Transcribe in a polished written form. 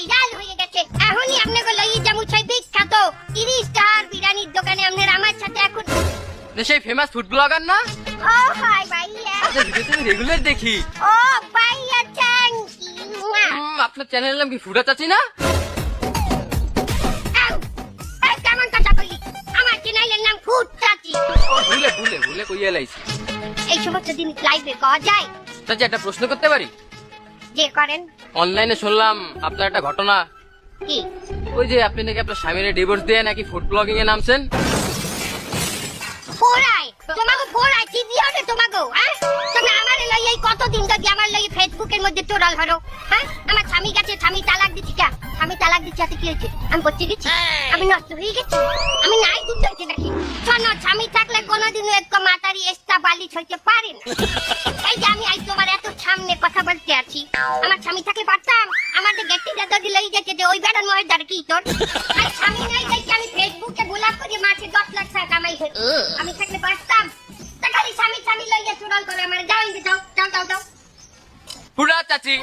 Viral হয়ে গেছে। এখনই আপনাকে লই যামু সেই বিখ্যাত 30 স্টার বিরিয়ানির দোকানে। আপনার আমার সাথে এখন সেই ফেমাস ফুড ব্লগার না? ও হাই ভাইয়া। আপনার ভিডিও তো রেগুলার দেখি। ও ভাইয়া থ্যাংক ইউ। আপনার চ্যানেলের নাম কি ফুডা চাচি না? কেমন কথা বলি? আমার চ্যানেলের নাম ফুড চাচি। ভুলে কইয়া লাইছি। এই সমস্ত জিনিস লাইভে পাওয়া যায়। চাচি একটা প্রশ্ন করতে পারি? যে করেন। অনলাইনে শুনলাম আপনার একটা ঘটনা, কি? ওই যে আপনি নাকি আপনার স্বামীর ডিভোর্স দিয়ে নাকি ফুড ব্লগিং এ নামছেন। পোড়াই তোমাকে পোড়াই চিনি হবে তোমাকে। হ্যাঁ তুমি আমার লই এই কতদিন ধরে আমার লই ফেসবুকের মধ্যে টোরাল হলো। হ্যাঁ আমার স্বামী গেছে, স্বামী তালাক দিচ্ছি। কে স্বামী তালাক দিচ্ছে? কি হয়েছে? আমি করতে গেছি? আমি নষ্ট হয়ে গেছি? আমি নাই দুধ হয়েছে নাকি? শোনো, স্বামী থাকলে কোনোদিনও এক মাতারি এক্সট্রা বালিশ হইতে পারেন। এই যে আমি আজ তোমার এত সামনে কথা বলতে আছি, আমার স্বামী থাকলে পারতাম আমাদের গেটটি দাদা দিলেই যেতে যে ওই বেড়ার মহিলার কি তোর। আর স্বামী নাই দেখি আমি ফেসবুকে গোলাপ করে মাসে 10 লাখ টাকা কামাই করি। আমি থাকলে পারতাম। তা খালি স্বামী লইয়া চুরাল করে আমার। যাও যাও যাও যাও যাও। ফুডা চাচি।